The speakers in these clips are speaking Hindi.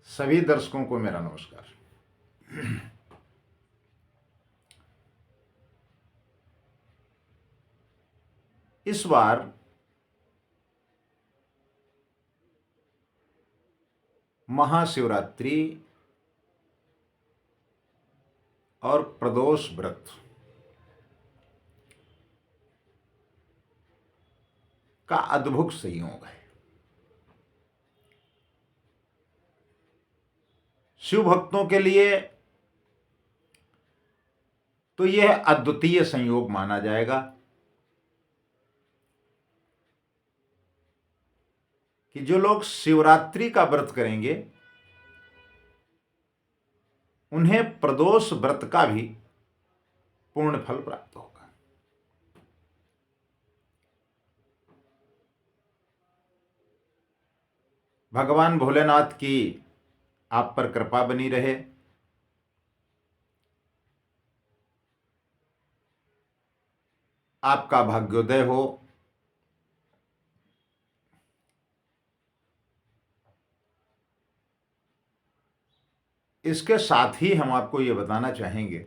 सभी दर्शकों को मेरा नमस्कार। इस बार महाशिवरात्रि और प्रदोष व्रत का अद्भुत संयोग है। शिव भक्तों के लिए तो यह अद्वितीय संयोग माना जाएगा कि जो लोग शिवरात्रि का व्रत करेंगे उन्हें प्रदोष व्रत का भी पूर्ण फल प्राप्त होगा। भगवान भोलेनाथ की आप पर कृपा बनी रहे। आपका भाग्योदय हो। इसके साथ ही हम आपको ये बताना चाहेंगे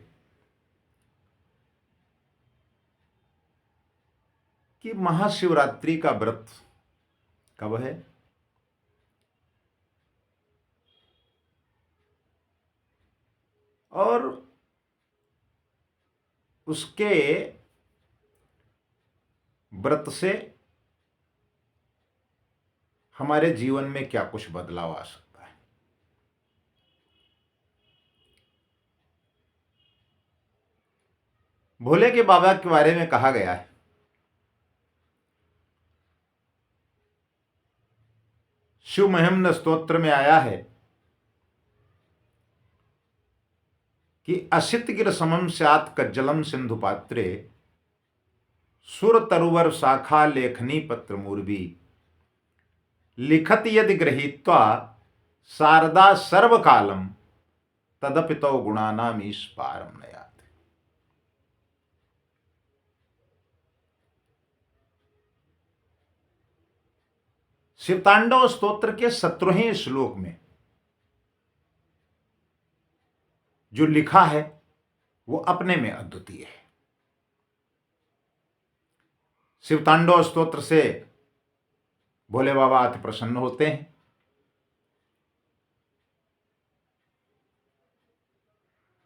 कि महाशिवरात्रि का व्रत कब है और उसके व्रत से हमारे जीवन में क्या कुछ बदलाव आ सकता है। भोले के बाबा के बारे में कहा गया है शिव महिम्न स्तोत्र में आया है कि असित गिर समम स्यात् कज्जलम सिंधु पात्रे सुर तरुवर शाखा लेखनी पत्र मूर्वी लिखत यदि गृहीत्वा शारदा सर्वकालम तदपितो गुणानाम ईश पारम नयात्। शिवतांडव स्तोत्र के 17वें श्लोक में जो लिखा है वो अपने में अद्वितीय है। शिवतांडव स्तोत्र से भोले बाबा अति प्रसन्न होते हैं।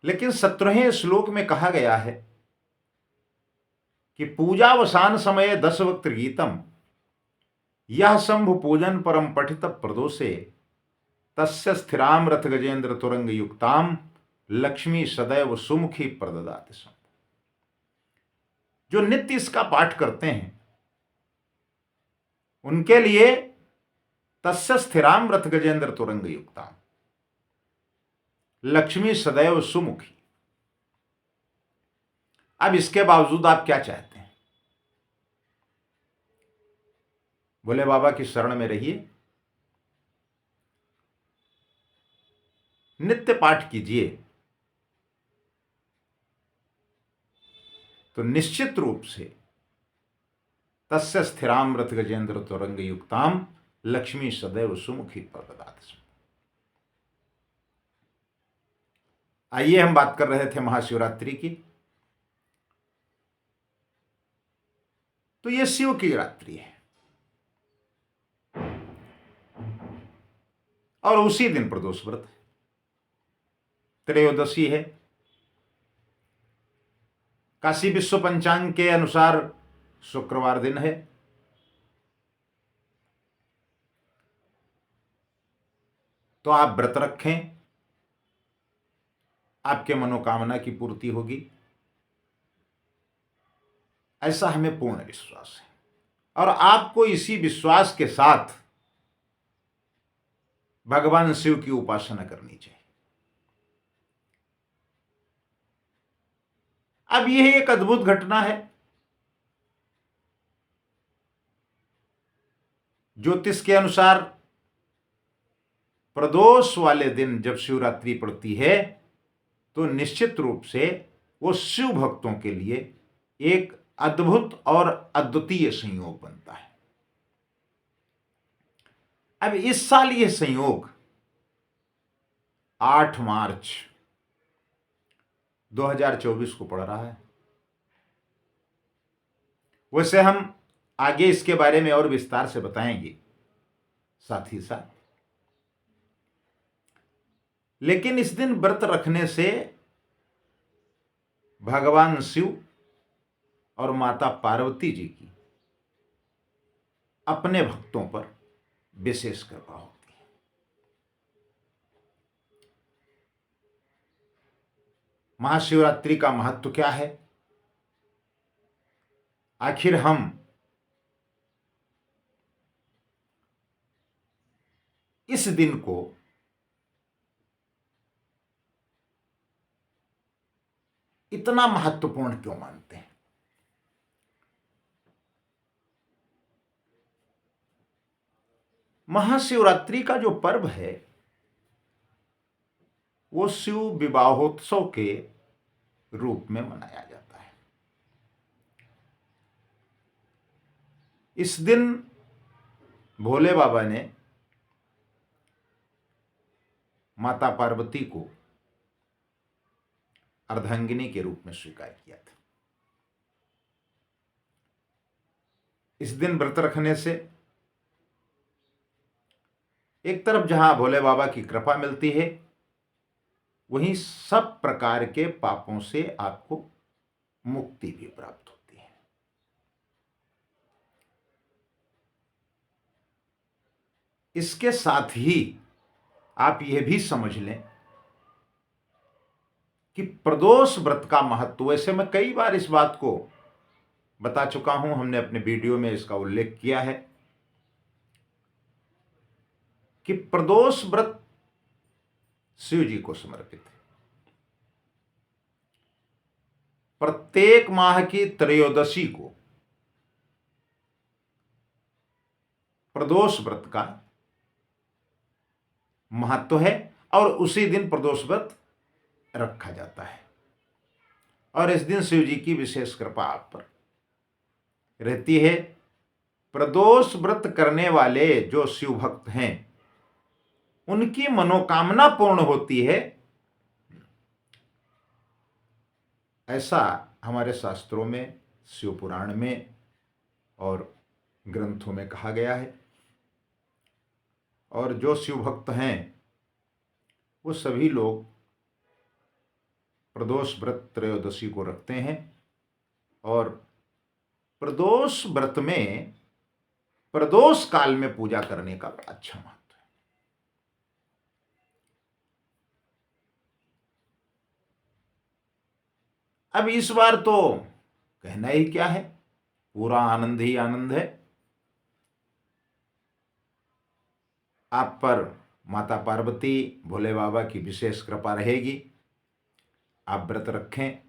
लेकिन 17वें श्लोक में कहा गया है कि पूजावसान समय 10 वक्त गीतम यह शंभु पूजन परम पठित प्रदोषे तस्य स्थिराम रथ गजेंद्र तुरंग युक्ताम लक्ष्मी सदैव सुमुखी प्रददाति शंभु। जो नित्य इसका पाठ करते हैं उनके लिए तस्य स्थिराम रथ गजेंद्र तुरंग युक्ताम लक्ष्मी सदैव सुमुखी। अब इसके बावजूद आप क्या चाहते हैं? भोले बाबा की शरण में रहिए, नित्य पाठ कीजिए, तो निश्चित रूप से तस्य स्थिराम रथ गजेंद्र तुरंग युक्ताम लक्ष्मी सदैव सुमुखी प्रददाति। आइए हम बात कर रहे थे महाशिवरात्रि की। तो यह शिव की रात्रि है और उसी दिन प्रदोष व्रत है। त्रयोदशी है। काशी विश्व पंचांग के अनुसार शुक्रवार दिन है। तो आप व्रत रखें, आपके मनोकामना की पूर्ति होगी, ऐसा हमें पूर्ण विश्वास है। और आपको इसी विश्वास के साथ भगवान शिव की उपासना करनी चाहिए। अब यह एक अद्भुत घटना है। ज्योतिष के अनुसार प्रदोष वाले दिन जब शिवरात्रि पड़ती है तो निश्चित रूप से वो शिव भक्तों के लिए एक अद्भुत और अद्वितीय संयोग बनता है। अब इस साल यह संयोग 8 मार्च 2024 को पड़ रहा है। वैसे हम आगे इसके बारे में और विस्तार से बताएंगे साथ ही साथ, लेकिन इस दिन व्रत रखने से भगवान शिव और माता पार्वती जी की अपने भक्तों पर विशेष कृपा होती है। महाशिवरात्रि का महत्व क्या है? आखिर हम इस दिन को इतना महत्वपूर्ण क्यों मानते हैं? महाशिवरात्रि का जो पर्व है वो शिव विवाहोत्सव के रूप में मनाया जाता है। इस दिन भोले बाबा ने माता पार्वती को अर्धांगिनी के रूप में स्वीकार किया था। इस दिन व्रत रखने से एक तरफ जहां भोले बाबा की कृपा मिलती है, वहीं सब प्रकार के पापों से आपको मुक्ति भी प्राप्त होती है। इसके साथ ही आप यह भी समझ लें कि प्रदोष व्रत का महत्व, वैसे मैं कई बार इस बात को बता चुका हूं, हमने अपने वीडियो में इसका उल्लेख किया है कि प्रदोष व्रत शिव जी को समर्पित है। प्रत्येक माह की त्रयोदशी को प्रदोष व्रत का महत्व है और उसी दिन प्रदोष व्रत रखा जाता है। और इस दिन शिव जी की विशेष कृपा आप पर रहती है। प्रदोष व्रत करने वाले जो शिव भक्त हैं, उनकी मनोकामना पूर्ण होती है, ऐसा हमारे शास्त्रों में, शिव पुराण में और ग्रंथों में कहा गया है। और जो शिव भक्त हैं वो सभी लोग प्रदोष व्रत त्रयोदशी को रखते हैं। और प्रदोष व्रत में प्रदोष काल में पूजा करने का बड़ा अच्छा महत्व है। अब इस बार तो कहना ही क्या है, पूरा आनंद ही आनंद है। आप पर माता पार्वती भोले बाबा की विशेष कृपा रहेगी। आप व्रत रखें,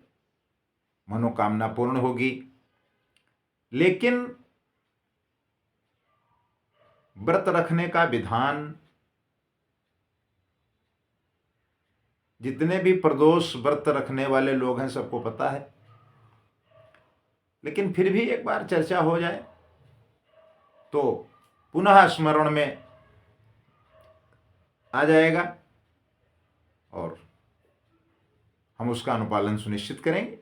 मनोकामना पूर्ण होगी। लेकिन व्रत रखने का विधान जितने भी प्रदोष व्रत रखने वाले लोग हैं सबको पता है, लेकिन फिर भी एक बार चर्चा हो जाए तो पुनः स्मरण में आ जाएगा और हम उसका अनुपालन सुनिश्चित करेंगे।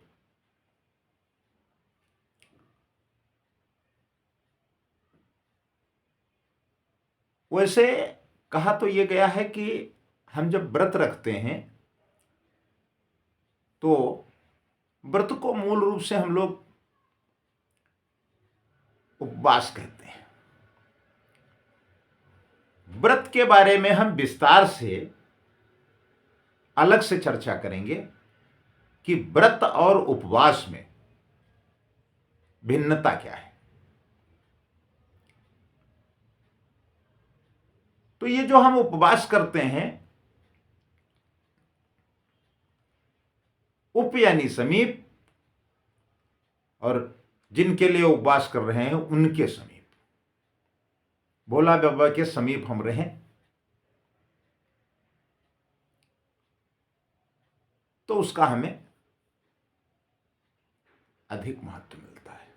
वैसे कहा तो यह गया है कि हम जब व्रत रखते हैं तो व्रत को मूल रूप से हम लोग उपवास कहते हैं। व्रत के बारे में हम विस्तार से अलग से चर्चा करेंगे कि व्रत और उपवास में भिन्नता क्या है। तो ये जो हम उपवास करते हैं, उप यानी समीप, और जिनके लिए उपवास कर रहे हैं उनके समीप, भोला बाबा के समीप हम रहें, तो उसका हमें अधिक महत्व मिलता है।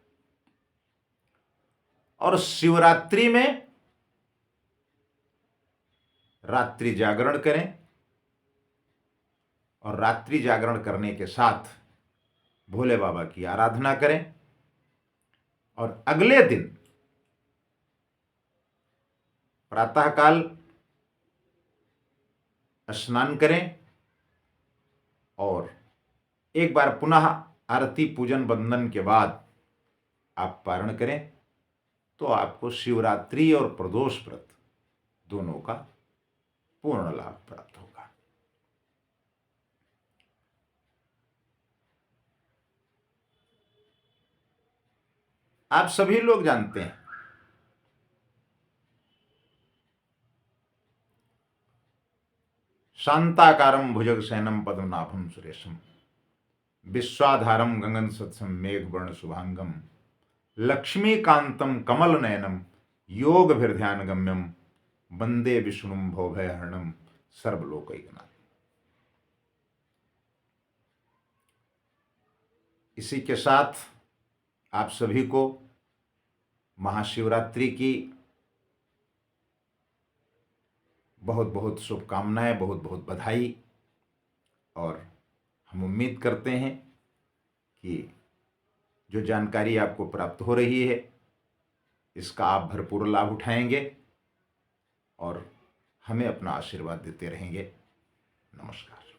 और शिवरात्रि में रात्रि जागरण करें, और रात्रि जागरण करने के साथ भोले बाबा की आराधना करें और अगले दिन प्रातःकाल स्नान करें और एक बार पुनः आरती पूजन वंदन के बाद आप पारण करें तो आपको शिवरात्रि और प्रदोष व्रत दोनों का पूर्ण लाभ प्राप्त होगा। आप सभी लोग जानते हैं शांताकारं भुजगशयनं पद्मनाभं सुरेशं विश्वाधारं गगन सदृशं मेघवर्ण शुभांगं लक्ष्मीकांतं कमलनयनं योगभिर्ध्यानगम्यं वंदे विष्णुं भवभयहरणं सर्वलोकैकनाथं। इसी के साथ आप सभी को महाशिवरात्रि की बहुत बहुत शुभकामनाएं, बहुत बहुत बधाई। और हम उम्मीद करते हैं कि जो जानकारी आपको प्राप्त हो रही है इसका आप भरपूर लाभ उठाएंगे और हमें अपना आशीर्वाद देते रहेंगे। नमस्कार।